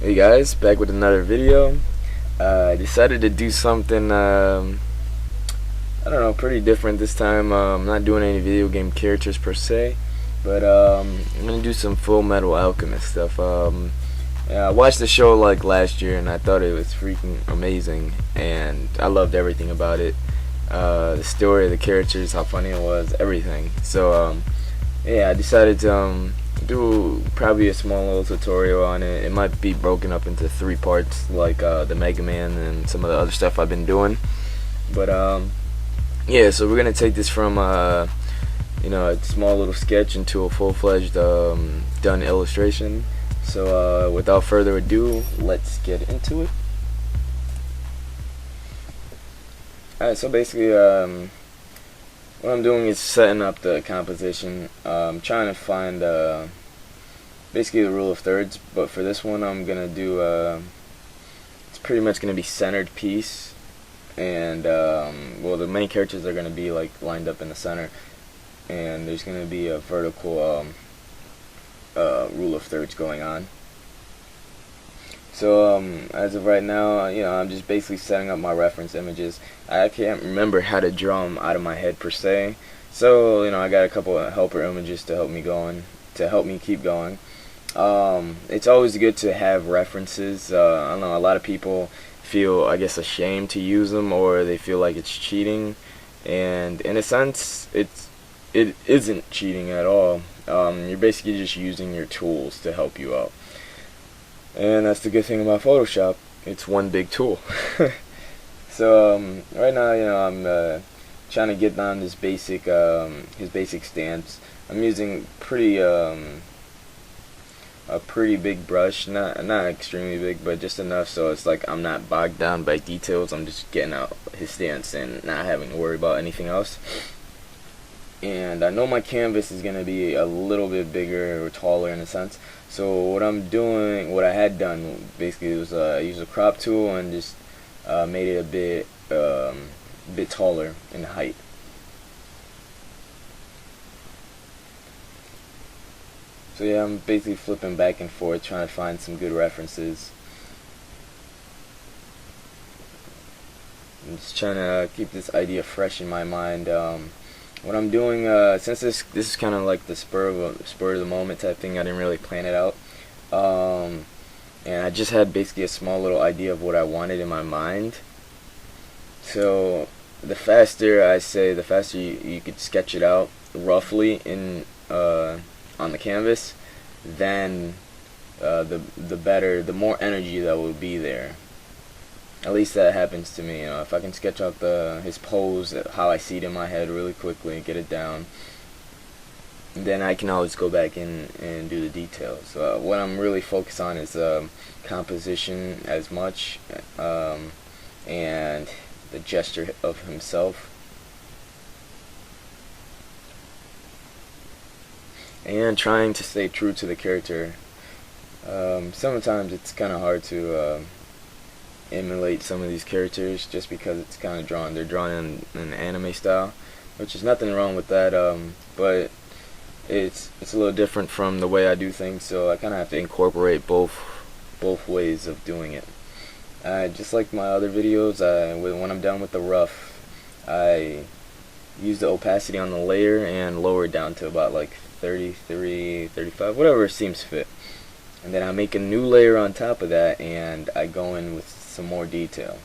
Hey guys, back with another video. I decided to do something, I don't know, pretty different this time. I'm not doing any video game characters per se, but I'm gonna do some Fullmetal Alchemist stuff. Yeah, I watched the show like last year and I thought it was freaking amazing, and I loved everything about it. The story, the characters, how funny it was, everything. So yeah, I decided to do probably a small little tutorial on it. It might be broken up into 3 parts, like the Mega Man and some of the other stuff I've been doing. But yeah, so we're gonna take this from you know, a small little sketch into a full-fledged done illustration. So without further ado, let's get into it. Alright, so basically what I'm doing is setting up the composition. I'm trying to find basically the rule of thirds, but for this one I'm gonna do it's pretty much gonna be centered piece, and well, the main characters are gonna be like lined up in the center, and there's gonna be a vertical rule of thirds going on. So as of right now, you know, I'm just basically setting up my reference images. I can't remember how to draw them out of my head per se, so you know, I got a couple of helper images to help me keep going. It's always good to have references. I don't know, a lot of people feel, I guess, ashamed to use them, or they feel like it's cheating, and in a sense it isn't cheating at all. You're basically just using your tools to help you out. And that's the good thing about Photoshop. It's one big tool. So right now, you know, I'm trying to get down this basic, his basic stance. I'm using a pretty big brush, not extremely big, but just enough so it's like I'm not bogged down by details. I'm just getting out his stance and not having to worry about anything else. And I know my canvas is gonna be a little bit bigger or taller in a sense. So what I had done basically was use a crop tool and just made it a bit taller in height. So yeah, I'm basically flipping back and forth trying to find some good references. I'm just trying to keep this idea fresh in my mind. What I'm doing, since this is kind of like the spur of the moment type thing, I didn't really plan it out, and I just had basically a small little idea of what I wanted in my mind. So the faster you could sketch it out roughly in on the canvas, then the better, the more energy that will be there. At least that happens to me. You know, if I can sketch out his pose, how I see it in my head really quickly and get it down, then I can always go back in and do the details. What I'm really focused on is composition as much, and the gesture of himself, and trying to stay true to the character. Sometimes it's kind of hard to emulate some of these characters just because it's kind of they're drawn in an anime style, which is nothing wrong with that, but it's a little different from the way I do things, so I kind of have to incorporate both ways of doing it. Just like my other videos, when I'm done with the rough, I use the opacity on the layer and lower it down to about like 33, 35, whatever seems fit, and then I make a new layer on top of that and I go in with some more detail.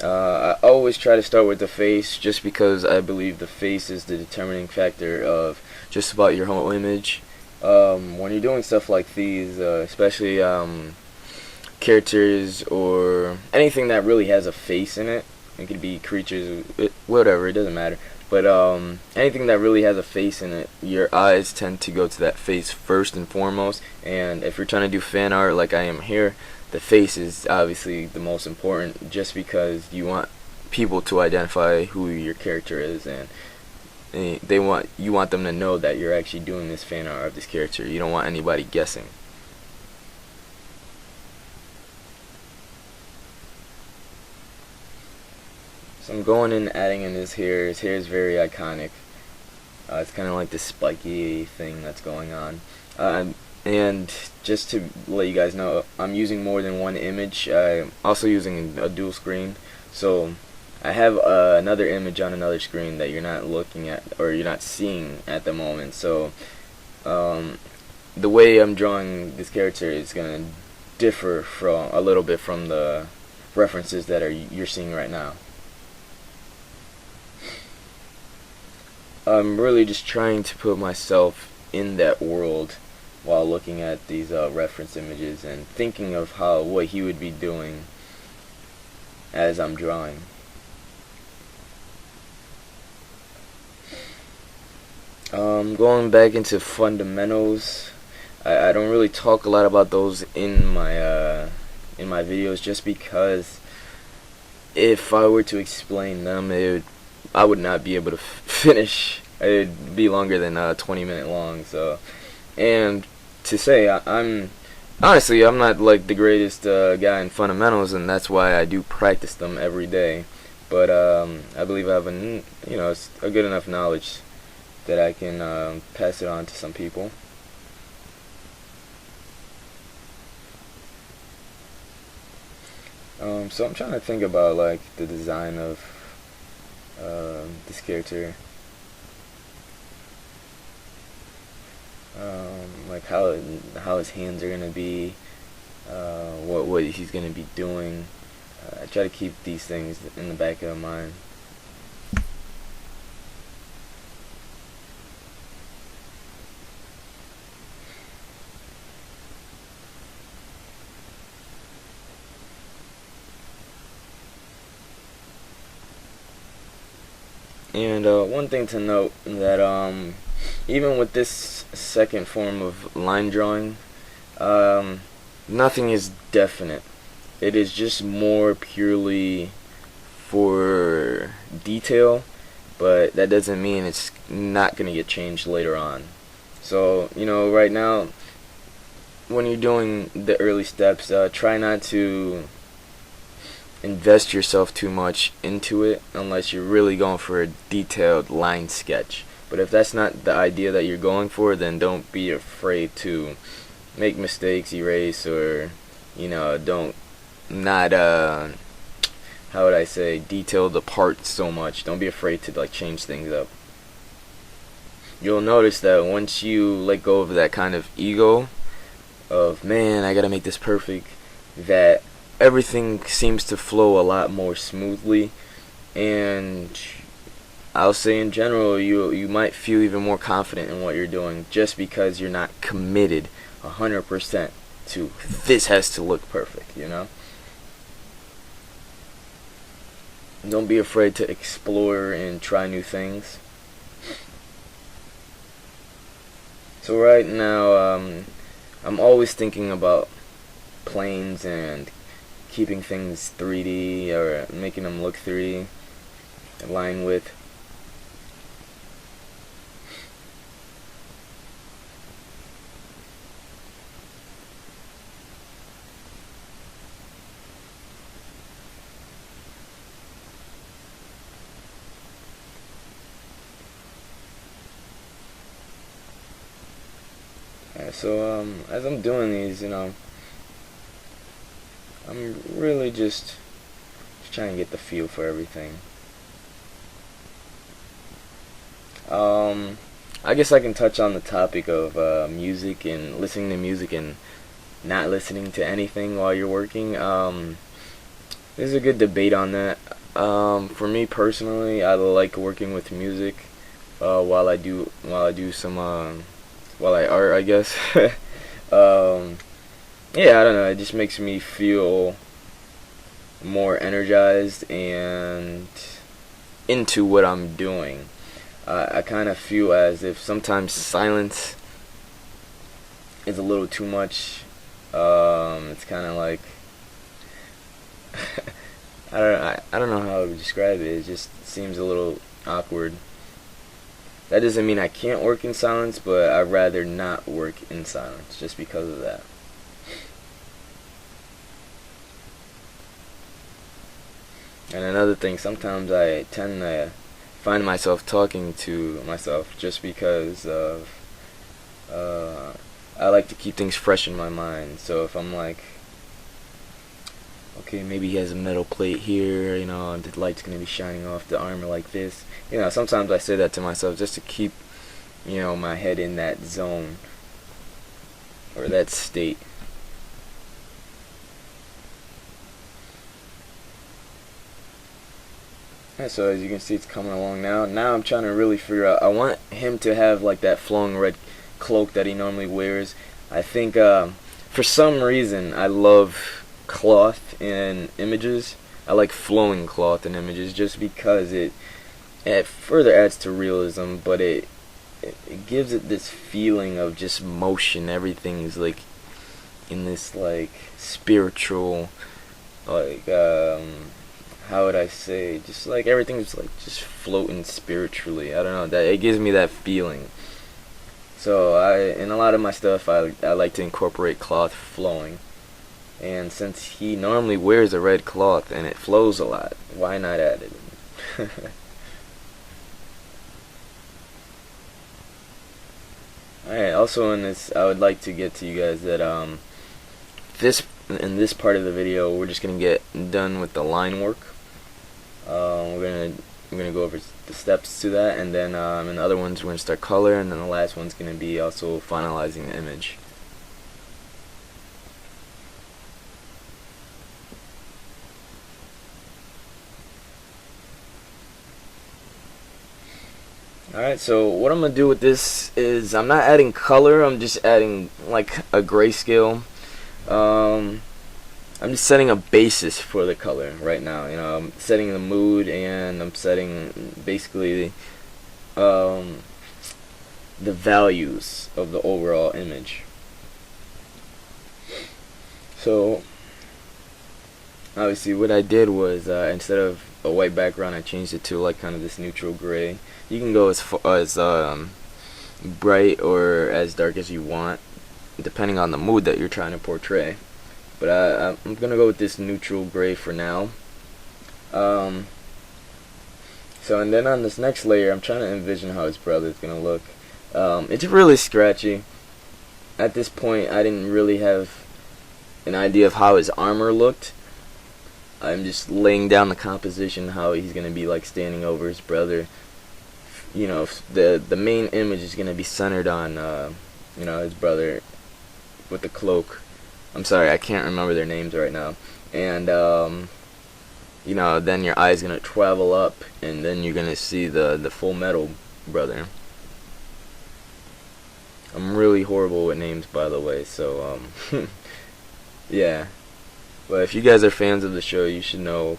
I always try to start with the face, just because I believe the face is the determining factor of just about your whole image. When you're doing stuff like these, especially characters or anything that really has a face in it, it could be creatures, whatever, it doesn't matter. But anything that really has a face in it, your eyes tend to go to that face first and foremost. And if you're trying to do fan art like I am here, the face is obviously the most important, just because you want people to identify who your character is, and you want them to know that you're actually doing this fan art of this character. You don't want anybody guessing. So I'm going in, adding in his hair. His hair is very iconic. It's kind of like this spiky thing that's going on. And just to let you guys know, I'm using more than one image. I'm also using a dual screen, so I have another image on another screen that you're not looking at or you're not seeing at the moment. So the way I'm drawing this character is gonna differ from a little bit from the references that you're seeing right now. I'm really just trying to put myself in that world while looking at these reference images and thinking of what he would be doing as I'm drawing. Going back into fundamentals, I don't really talk a lot about those in my videos, just because if I were to explain them, I would not be able to finish. It would be longer than 20-minute long. So, and to say I'm honestly, I'm not like the greatest guy in fundamentals, and that's why I do practice them every day. But I believe I have a good enough knowledge that I can pass it on to some people. So I'm trying to think about like the design of this character, like how his hands are gonna be, what he's gonna be doing. I try to keep these things in the back of my mind. And one thing to note, that even with this second form of line drawing, nothing is definite. It is just more purely for detail, but that doesn't mean it's not going to get changed later on. So, right now, when you're doing the early steps, try not to invest yourself too much into it unless you're really going for a detailed line sketch. But if that's not the idea that you're going for, then don't be afraid to make mistakes, erase, or don't not how would I say, detail the parts so much. Don't be afraid to like change things up. You'll notice that once you let go of that kind of ego of, man, I gotta make this perfect, that everything seems to flow a lot more smoothly, and I'll say in general, you might feel even more confident in what you're doing just because you're not committed 100% to this has to look perfect, Don't be afraid to explore and try new things. So right now, I'm always thinking about planes and keeping things 3D or making them look 3D, line width. So as I'm doing these, I'm really just trying to get the feel for everything. I guess I can touch on the topic of music and listening to music and not listening to anything while you're working. There's a good debate on that. For me personally, I like working with music while I do some while I art, I guess. Yeah, I don't know. It just makes me feel more energized and into what I'm doing. I kind of feel as if sometimes silence is a little too much. It's kind of like I don't know how to describe it. It just seems a little awkward. That doesn't mean I can't work in silence, but I'd rather not work in silence just because of that. And another thing, sometimes I tend to find myself talking to myself just because of I like to keep things fresh in my mind. So if I'm like, okay, maybe he has a metal plate here, you know, and the light's gonna be shining off the armor like this. You know, sometimes I say that to myself just to keep, you know, my head in that zone or that state. And so as you can see, it's coming along now. Now I'm trying to really figure out, I want him to have like that flowing red cloak that he normally wears. I think for some reason I love cloth in images. I like flowing cloth in images just because it further adds to realism, but it gives it this feeling of just motion. Everything's like in this like spiritual, like how would I say, just like everything's like just floating spiritually. I don't know, that it gives me that feeling. So in a lot of my stuff I like to incorporate cloth flowing, and since he normally wears a red cloth and it flows a lot, why not add it? Alright, also in this, I would like to get to you guys that in this part of the video we're just gonna get done with the line work. We're gonna go over the steps to that, and then in the other ones we're gonna start color, and then the last one's gonna be also finalizing the image. Alright, so what I'm gonna do with this is I'm not adding color, I'm just adding like a grayscale. I'm just setting a basis for the color right now. You know, I'm setting the mood, and I'm setting basically the values of the overall image. So obviously what I did was instead of a white background, I changed it to like kind of this neutral gray. You can go as bright or as dark as you want, depending on the mood that you're trying to portray. But I'm gonna go with this neutral gray for now. So and then on this next layer, I'm trying to envision how his brother's gonna look. It's really scratchy. At this point, I didn't really have an idea of how his armor looked. I'm just laying down the composition, how he's gonna be like standing over his brother. You know, the main image is gonna be centered on you know, his brother with the cloak. I'm sorry, I can't remember their names right now. And you know, then your eye's gonna travel up, and then you're gonna see the Fullmetal brother. I'm really horrible with names, by the way, so yeah. But if you guys are fans of the show, you should know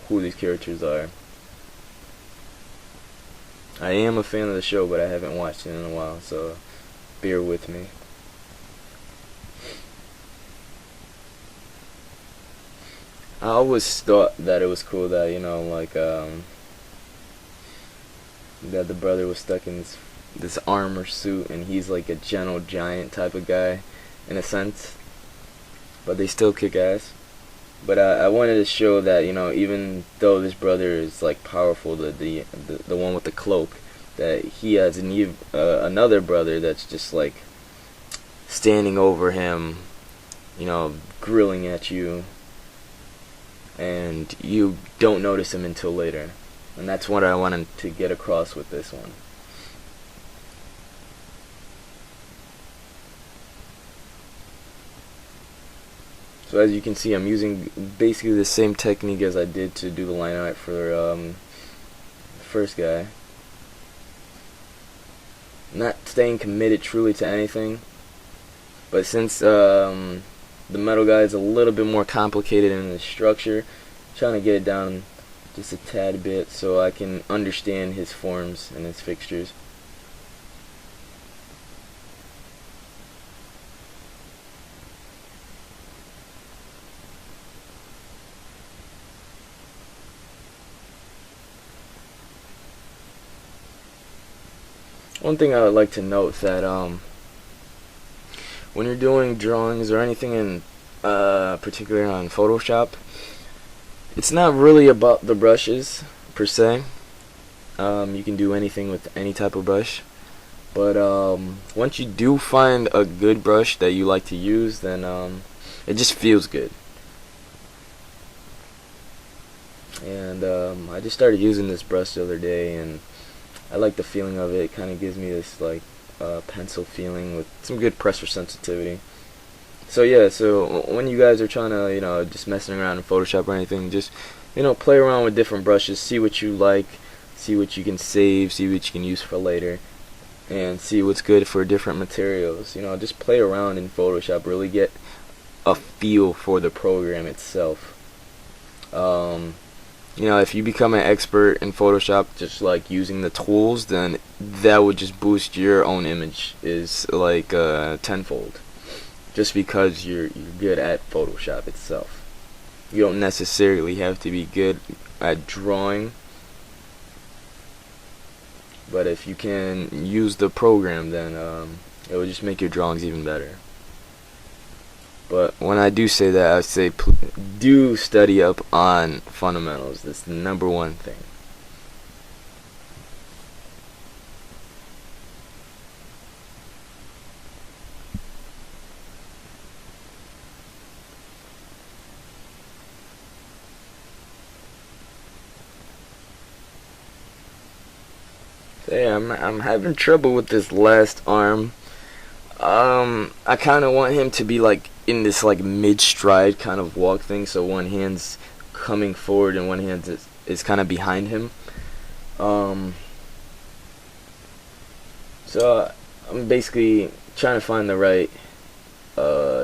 who these characters are. I am a fan of the show, but I haven't watched it in a while, so bear with me. I always thought that it was cool that, you know, like that the brother was stuck in this armor suit, and he's like a gentle giant type of guy in a sense, but they still kick ass. But I wanted to show that, you know, even though this brother is like powerful, the one with the cloak, that he has another brother that's just like standing over him, you know, grilling at you, and you don't notice him until later. And that's what I wanted to get across with this one. So as you can see, I'm using basically the same technique as I did to do the line art for the first guy. Not staying committed truly to anything, but since the metal guy is a little bit more complicated in the structure, I'm trying to get it down just a tad bit so I can understand his forms and his fixtures. One thing I would like to note that when you're doing drawings or anything in particularly on Photoshop, it's not really about the brushes per se. You can do anything with any type of brush, But once you do find a good brush that you like to use, then it just feels good. And I just started using this brush the other day, and I like the feeling of it. It kind of gives me this like pencil feeling with some good pressure sensitivity. So yeah, so when you guys are trying to, just messing around in Photoshop or anything, just, play around with different brushes, see what you like, see what you can save, see what you can use for later, and see what's good for different materials. Just play around in Photoshop, really get a feel for the program itself. If you become an expert in Photoshop, just like using the tools, then that would just boost your own image is like tenfold. Just because you're good at Photoshop itself. You don't necessarily have to be good at drawing, but if you can use the program, then it will just make your drawings even better. But when I do say that, I say do study up on fundamentals. That's the number one thing. Yeah, I'm having trouble with this last arm. I kind of want him to be like in this like mid-stride kind of walk thing, so one hand's coming forward and one hand is kind of behind him. So I'm basically trying to find the right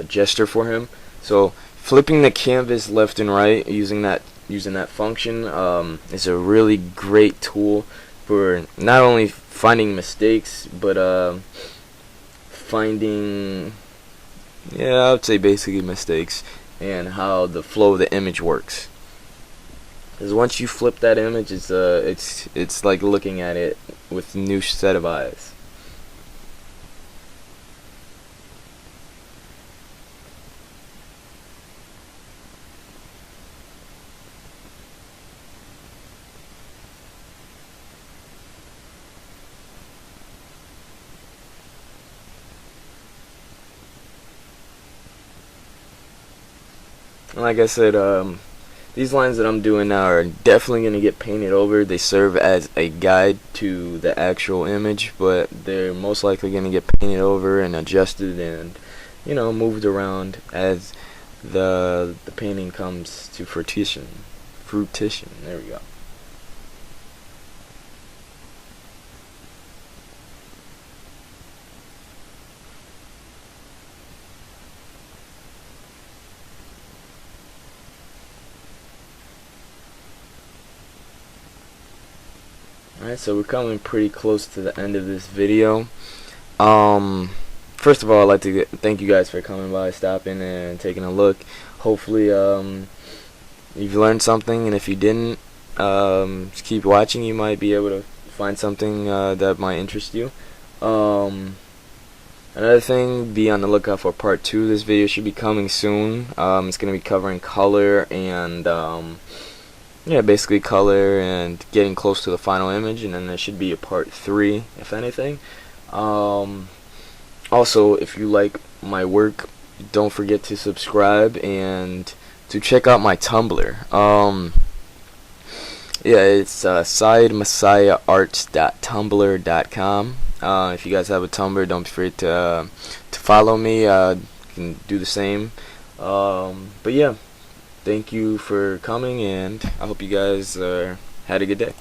gesture for him. So flipping the canvas left and right using that function is a really great tool for not only finding mistakes, but finding, I would say basically mistakes, and how the flow of the image works. Because once you flip that image, it's like looking at it with a new set of eyes. Like I said, these lines that I'm doing now are definitely going to get painted over. They serve as a guide to the actual image, but they're most likely going to get painted over and adjusted and, moved around as the painting comes to fruition. There we go. Alright, so we're coming pretty close to the end of this video. First of all, I'd like to thank you guys for coming by, stopping, and taking a look. Hopefully, you've learned something, and if you didn't, just keep watching. You might be able to find something that might interest you. Another thing, be on the lookout for part 2. This video should be coming soon. It's going to be covering color and basically color and getting close to the final image, and then there should be a part 3 if anything. Also, if you like my work, don't forget to subscribe and to check out my Tumblr. It's sidemessiaharts.tumblr.com. If you guys have a Tumblr, don't be afraid to follow me. You can do the same. But yeah, thank you for coming, and I hope you guys had a good day.